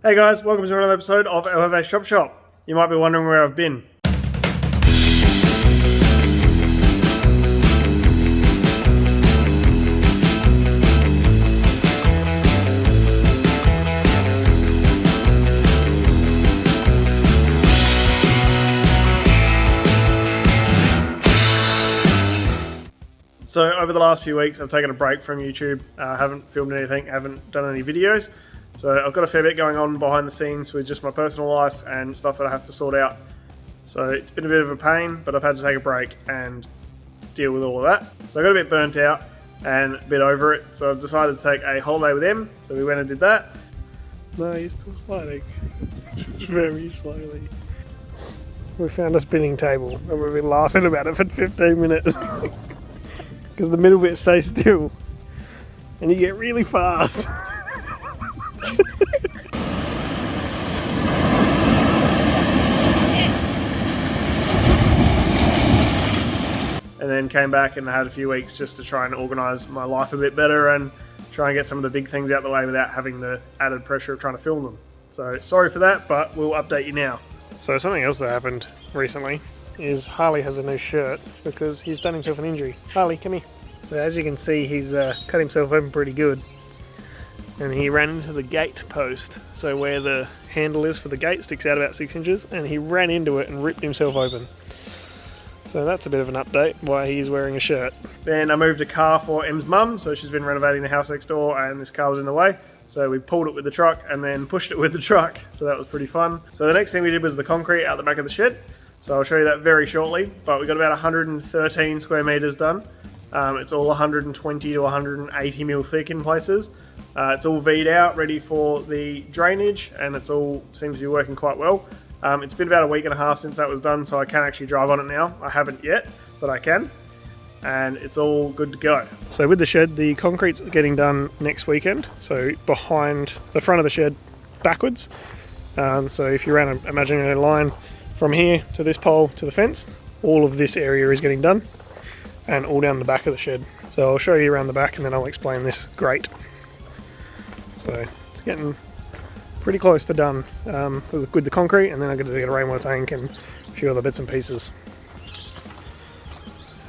Hey guys, welcome to another episode of LHV Shop Shop. You might be wondering where I've been. So over the last few weeks I've taken a break from YouTube, haven't filmed anything, haven't done any videos. So I've got a fair bit going on behind the scenes with just my personal life and stuff that I have to sort out. So it's been a bit of a pain, but I've had to take a break and deal with all of that. So I got a bit burnt out and a bit over it, so I've decided to take a holiday with him. So we went and did that. No, he's still sliding. Very slowly. We found a spinning table and we've been laughing about it for 15 minutes. Because the middle bit stays still and you get really fast. And then came back and had a few weeks just to try and organise my life a bit better and try and get some of the big things out of the way without having the added pressure of trying to film them. So sorry for that, but we'll update you now. So something else that happened recently is Harley has a new shirt because he's done himself an injury. Harley, come here. So as you can see, he's cut himself open pretty good. And he ran into the gate post. So where the handle is for the gate sticks out about 6 inches, and he ran into it and ripped himself open. So that's a bit of an update why he's wearing a shirt. Then I moved a car for Em's mum, so she's been renovating the house next door and this car was in the way. So we pulled it with the truck and then pushed it with the truck. So that was pretty fun. So the next thing we did was the concrete out the back of the shed. So I'll show you that very shortly, but we got about 113 square meters done. It's all 120 to 180 mil thick in places. It's all V'd out, ready for the drainage, and it's all seems to be working quite well. It's been about a week and a half since that was done, so I can actually drive on it now. I haven't yet, but I can. And it's all good to go. So with the shed, the concrete's getting done next weekend. So behind the front of the shed, backwards. So if you ran an imaginary line from here to this pole to the fence, all of this area is getting done. And all down the back of the shed. So I'll show you around the back and then I'll explain this grate. So it's getting pretty close to done with the concrete, and then I'm going to get a rainwater tank and a few other bits and pieces.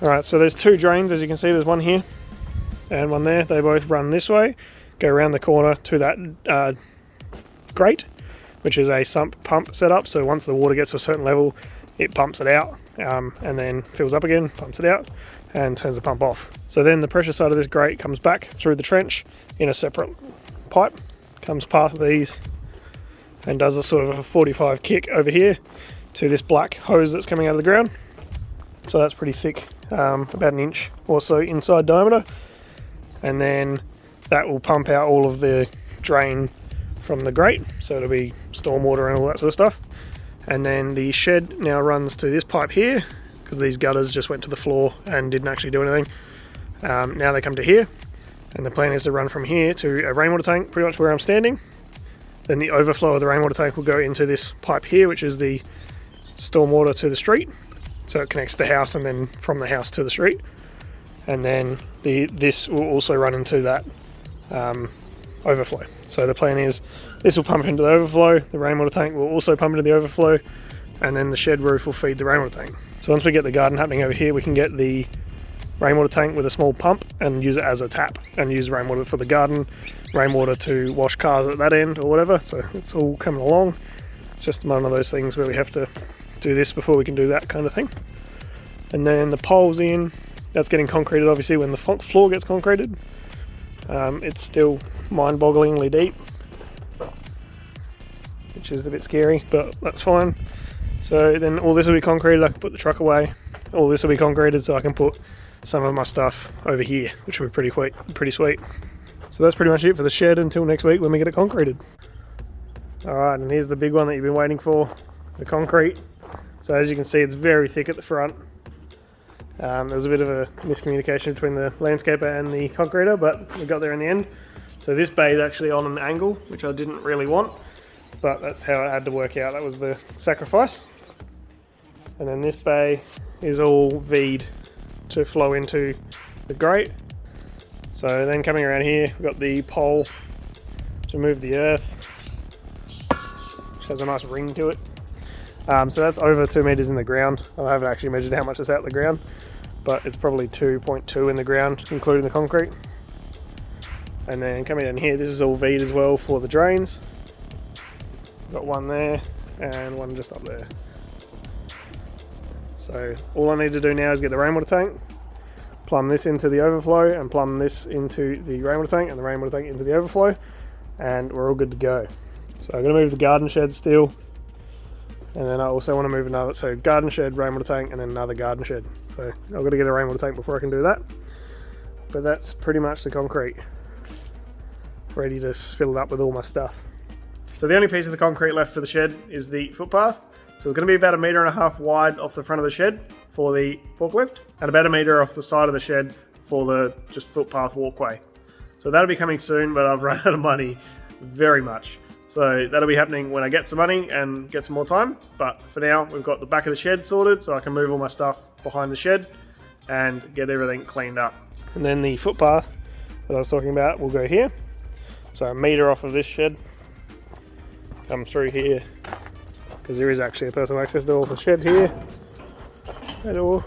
Alright, so there's two drains, as you can see. There's one here and one there. They both run this way, go around the corner to that grate, which is a sump pump setup. So once the water gets to a certain level, it pumps it out and then fills up again, pumps it out and turns the pump off. So then the pressure side of this grate comes back through the trench in a separate pipe, comes past these and does a sort of a 45 kick over here to this black hose that's coming out of the ground. So that's pretty thick, about an inch or so inside diameter, and then that will pump out all of the drain from the grate, so it'll be stormwater and all that sort of stuff. And then the shed now runs to this pipe here, because these gutters just went to the floor and didn't actually do anything. Now they come to here, and the plan is to run from here to a rainwater tank, pretty much where I'm standing. Then the overflow of the rainwater tank will go into this pipe here, which is the stormwater to the street. So it connects the house and then from the house to the street. And then this will also run into that overflow. So the plan is this will pump into the overflow, the rainwater tank will also pump into the overflow, and then the shed roof will feed the rainwater tank. So once we get the garden happening over here, we can get the rainwater tank with a small pump and use it as a tap and use rainwater for the garden, rainwater to wash cars at that end or whatever. So it's all coming along. It's just one of those things where we have to do this before we can do that kind of thing. And then the poles in, that's getting concreted obviously when the floor gets concreted. It's still mind-bogglingly deep, which is a bit scary, but that's fine. So then all this will be concreted, I can put the truck away. All this will be concreted so I can put some of my stuff over here, which will be pretty sweet. So that's pretty much it for the shed until next week when we get it concreted. Alright, and here's the big one that you've been waiting for, the concrete. So as you can see, it's very thick at the front. There was a bit of a miscommunication between the landscaper and the concreter, but we got there in the end. So this bay is actually on an angle, which I didn't really want, but that's how it had to work out. That was the sacrifice. And then this bay is all V'd to flow into the grate. So then coming around here, we've got the pole to move the earth. which has a nice ring to it. So that's over 2 meters in the ground. I haven't actually measured how much is out the ground, but it's probably 2.2 in the ground, including the concrete. And then coming down here, this is all V'd as well for the drains. Got one there and one just up there. So all I need to do now is get the rainwater tank, plumb this into the overflow, and plumb this into the rainwater tank, and the rainwater tank into the overflow, and we're all good to go. So I'm going to move the garden shed still, and then I also want to move another, so garden shed, rainwater tank, and then another garden shed. So I've got to get a rainwater tank before I can do that. But that's pretty much the concrete, ready to fill it up with all my stuff. So the only piece of the concrete left for the shed is the footpath. So it's going to be about 1.5 meters wide off the front of the shed for the forklift, and about 1 meter off the side of the shed for the just footpath walkway. So that'll be coming soon, but I've run out of money very much. So that'll be happening when I get some money and get some more time. But for now, we've got the back of the shed sorted, so I can move all my stuff behind the shed and get everything cleaned up. And then the footpath that I was talking about will go here. So 1 meter off of this shed, come through here, because there is actually a personal access door for the shed here. That door.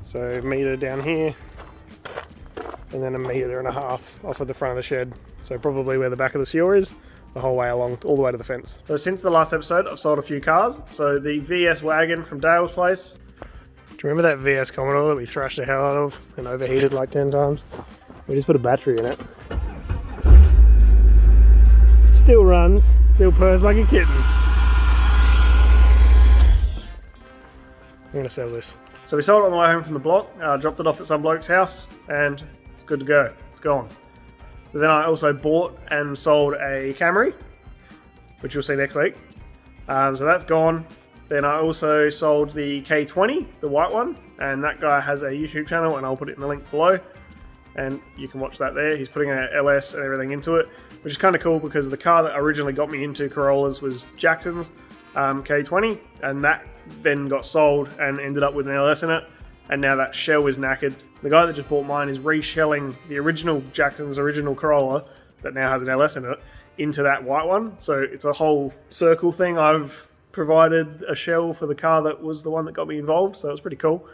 So 1 meter down here, and then 1.5 meters off of the front of the shed. So probably where the back of the sewer is, the whole way along, all the way to the fence. So since the last episode, I've sold a few cars. So the VS wagon from Dale's place. Do you remember that VS Commodore that we thrashed the hell out of and overheated like 10 times? We just put a battery in it. Still runs, still purrs like a kitten. I'm gonna sell this. So we sold it on the way home from the block, dropped it off at some bloke's house, and it's good to go. It's gone. So then I also bought and sold a Camry, which you'll see next week. So that's gone. Then I also sold the K20, the white one, and that guy has a YouTube channel, and I'll put it in the link below, and you can watch that there. He's putting an LS and everything into it, which is kind of cool because the car that originally got me into Corollas was Jackson's K20, and that then got sold and ended up with an LS in it, and now that shell is knackered. The guy that just bought mine is reshelling the original Jackson's original Corolla that now has an LS in it into that white one. So it's a whole circle thing. I've provided a shell for the car that was the one that got me involved, so it's pretty cool.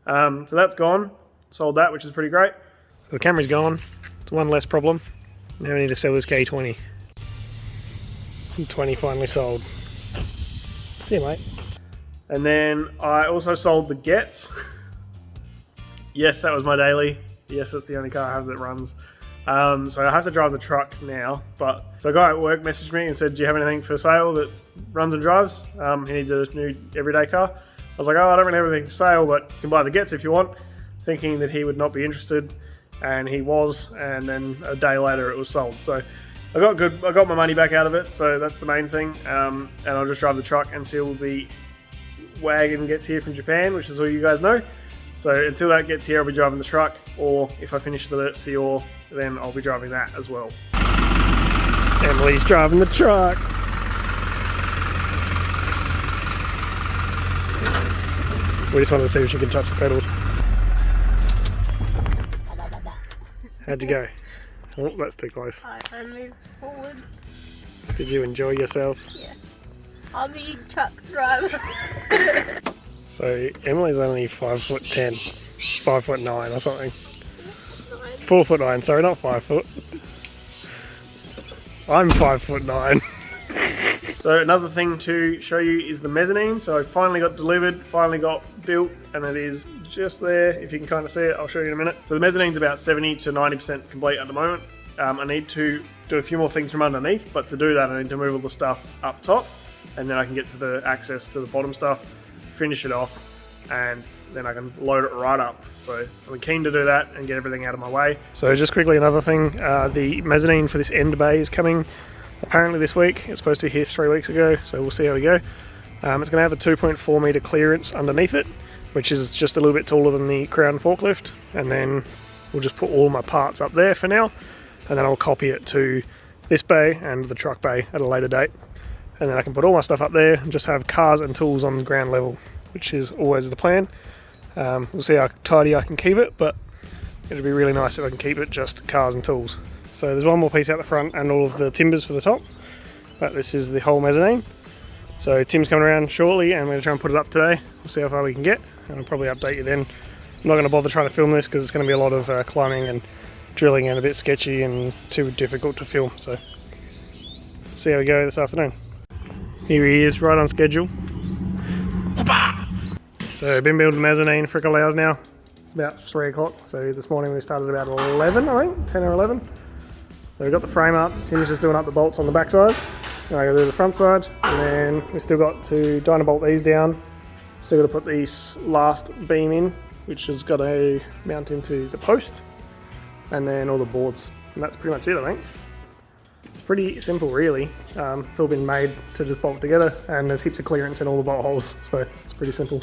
So that's gone. Sold that, which is pretty great. So the Camry's gone. It's one less problem. Now we need to sell this K20. 20 finally sold. See you, mate. And then I also sold the Getz. Yes, that was my daily. Yes, that's the only car I have that runs. So I have to drive the truck now. So a guy at work messaged me and said, do you have anything for sale that runs and drives? He needs a new everyday car. I was like, oh, I don't really have anything for sale, but you can buy the Getz if you want. Thinking that he would not be interested. And he was, and then a day later it was sold. So I got my money back out of it, so that's the main thing. And I'll just drive the truck until the wagon gets here from Japan, which is all you guys know. So until that gets here, I'll be driving the truck, or if I finish the Sior, then I'll be driving that as well. Emily's driving the truck. We just wanted to see if she could touch the pedals. How'd you go? Oh, that's too close. I moved forward. Did you enjoy yourself? Yeah. I'm the truck driver. So Emily's only 5'10", 5'9" or something. 4'9", sorry, not 5 foot. I'm 5'9". So another thing to show you is the mezzanine. So I finally got delivered, finally got built, and it is just there. If you can kind of see it, I'll show you in a minute. So the mezzanine's about 70 to 90% complete at the moment. I need to do a few more things from underneath, but to do that I need to move all the stuff up top, and then I can get to the access to the bottom stuff, finish it off, and then I can load it right up. So I'm keen to do that and get everything out of my way. So just quickly, another thing, the mezzanine for this end bay is coming apparently this week. It's supposed to be here 3 weeks ago, so we'll see how we go. It's going to have a 2.4 meter clearance underneath it, which is just a little bit taller than the Crown forklift, and then we'll just put all my parts up there for now, and then I'll copy it to this bay and the truck bay at a later date, and then I can put all my stuff up there and just have cars and tools on ground level, which is always the plan. We'll see how tidy I can keep it, but it'd be really nice if I can keep it just cars and tools. So there's one more piece out the front and all of the timbers for the top, but this is the whole mezzanine. So Tim's coming around shortly and we're going to try and put it up today. We'll see how far we can get and I'll probably update you then. I'm not going to bother trying to film this because it's going to be a lot of climbing and drilling and a bit sketchy and too difficult to film. So see how we go this afternoon. Here he is, right on schedule. So I've been building mezzanine for a couple of hours now, about 3 o'clock. So this morning we started about 11, I think, 10 or 11. So we got the frame up, Tim's just doing up the bolts on the back side. And I gotta do the front side, and then we still got to dynabolt these down. Still got to put this last beam in, which has got to mount into the post, and then all the boards. And that's pretty much it, I think. It's pretty simple, really. It's all been made to just bolt together, and there's heaps of clearance in all the bolt holes, so it's pretty simple.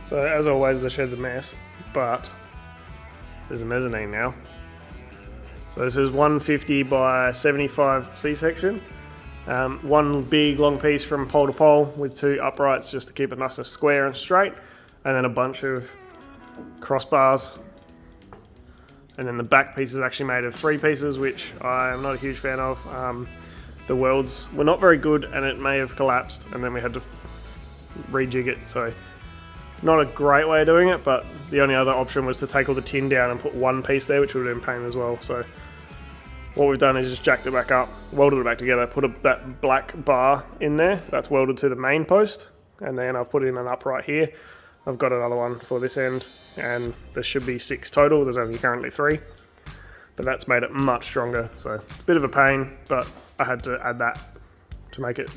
So as always, the shed's a mess, but there's a mezzanine now. So this is 150 by 75 C-section. One big long piece from pole to pole with 2 uprights just to keep it nice and square and straight, and then a bunch of crossbars. And then the back piece is actually made of 3 pieces, which I'm not a huge fan of. The welds were not very good and it may have collapsed, and then we had to rejig it. So not a great way of doing it, but the only other option was to take all the tin down and put 1 piece there, which would have been pain as well. So what we've done is just jacked it back up, welded it back together, put that black bar in there, that's welded to the main post, and then I've put in an upright here. I've got another one for this end, and there should be 6 total, there's only currently 3. But that's made it much stronger, so it's a bit of a pain, but I had to add that to make it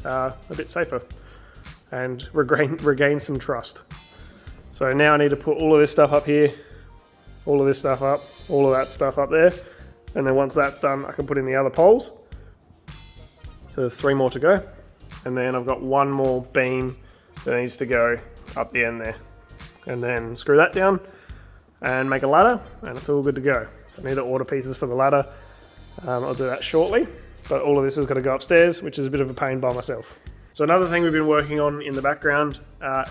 a bit safer and regain some trust. So now I need to put all of this stuff up here, all of this stuff up, all of that stuff up there, and then once that's done I can put in the other poles. So there's 3 more to go, and then I've got 1 more beam that needs to go up the end there, and then screw that down and make a ladder, and it's all good to go. So I need to order pieces for the ladder. I'll do that shortly, but all of this has got to go upstairs, which is a bit of a pain by myself. So another thing we've been working on in the background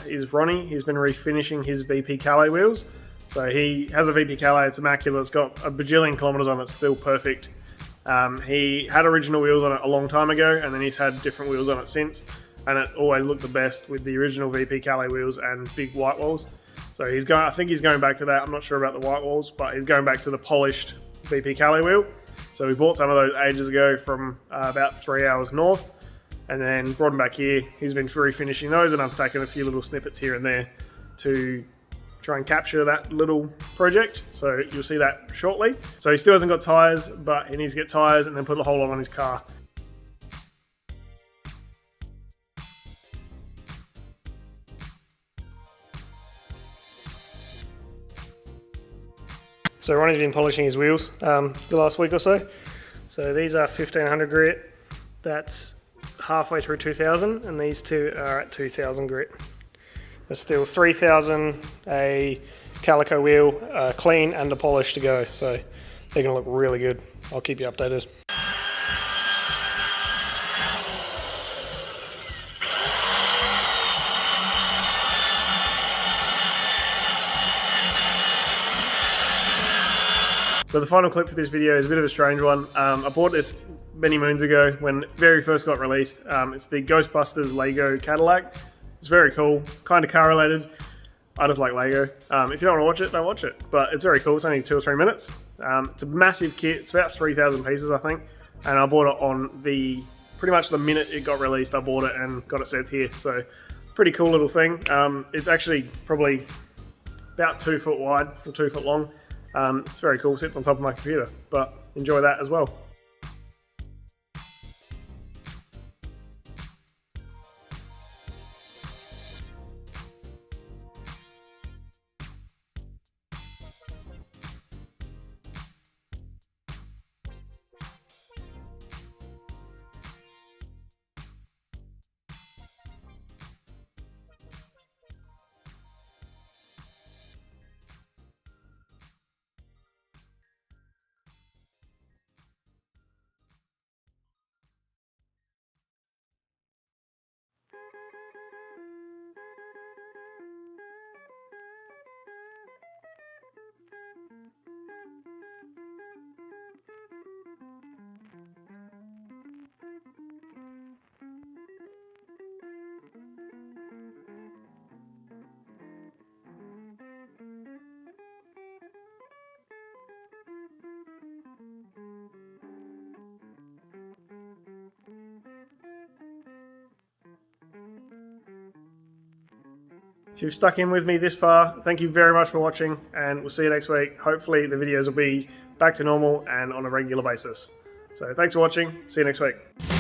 is Ronnie. He's been refinishing his VP Calais wheels. So he has a VP Calais, it's immaculate, it's got a bajillion kilometers on it, it's still perfect. He had original wheels on it a long time ago, and then he's had different wheels on it since, and it always looked the best with the original VP Calais wheels and big white walls. So I think he's going back to that. I'm not sure about the white walls, but he's going back to the polished VP Calais wheel. So we bought some of those ages ago from about 3 hours north, and then brought them back here. He's been refinishing those, and I've taken a few little snippets here and there to try and capture that little project. So you'll see that shortly. So he still hasn't got tyres, but he needs to get tyres and then put the whole lot on his car. So Ronnie's been polishing his wheels the last week or so. So these are 1500 grit. That's halfway through 2000, and these 2 are at 2000 grit. There's still 3000, a calico wheel, clean and a polish to go. So they're gonna look really good. I'll keep you updated. So the final clip for this video is a bit of a strange one. I bought this many moons ago when it very first got released. It's the Ghostbusters Lego Cadillac. It's very cool, kind of car related. I just like Lego. If you don't want to watch it, don't watch it. But it's very cool, it's only 2 or 3 minutes. It's a massive kit, it's about 3,000 pieces I think. And I bought it on pretty much the minute it got released, I bought it and got it sent here. So pretty cool little thing. It's actually probably about 2 foot wide or 2 foot long. It's very cool, sits on top of my computer, but enjoy that as well. If you've stuck in with me this far, thank you very much for watching, and we'll see you next week. Hopefully the videos will be back to normal and on a regular basis. So thanks for watching. See you next week.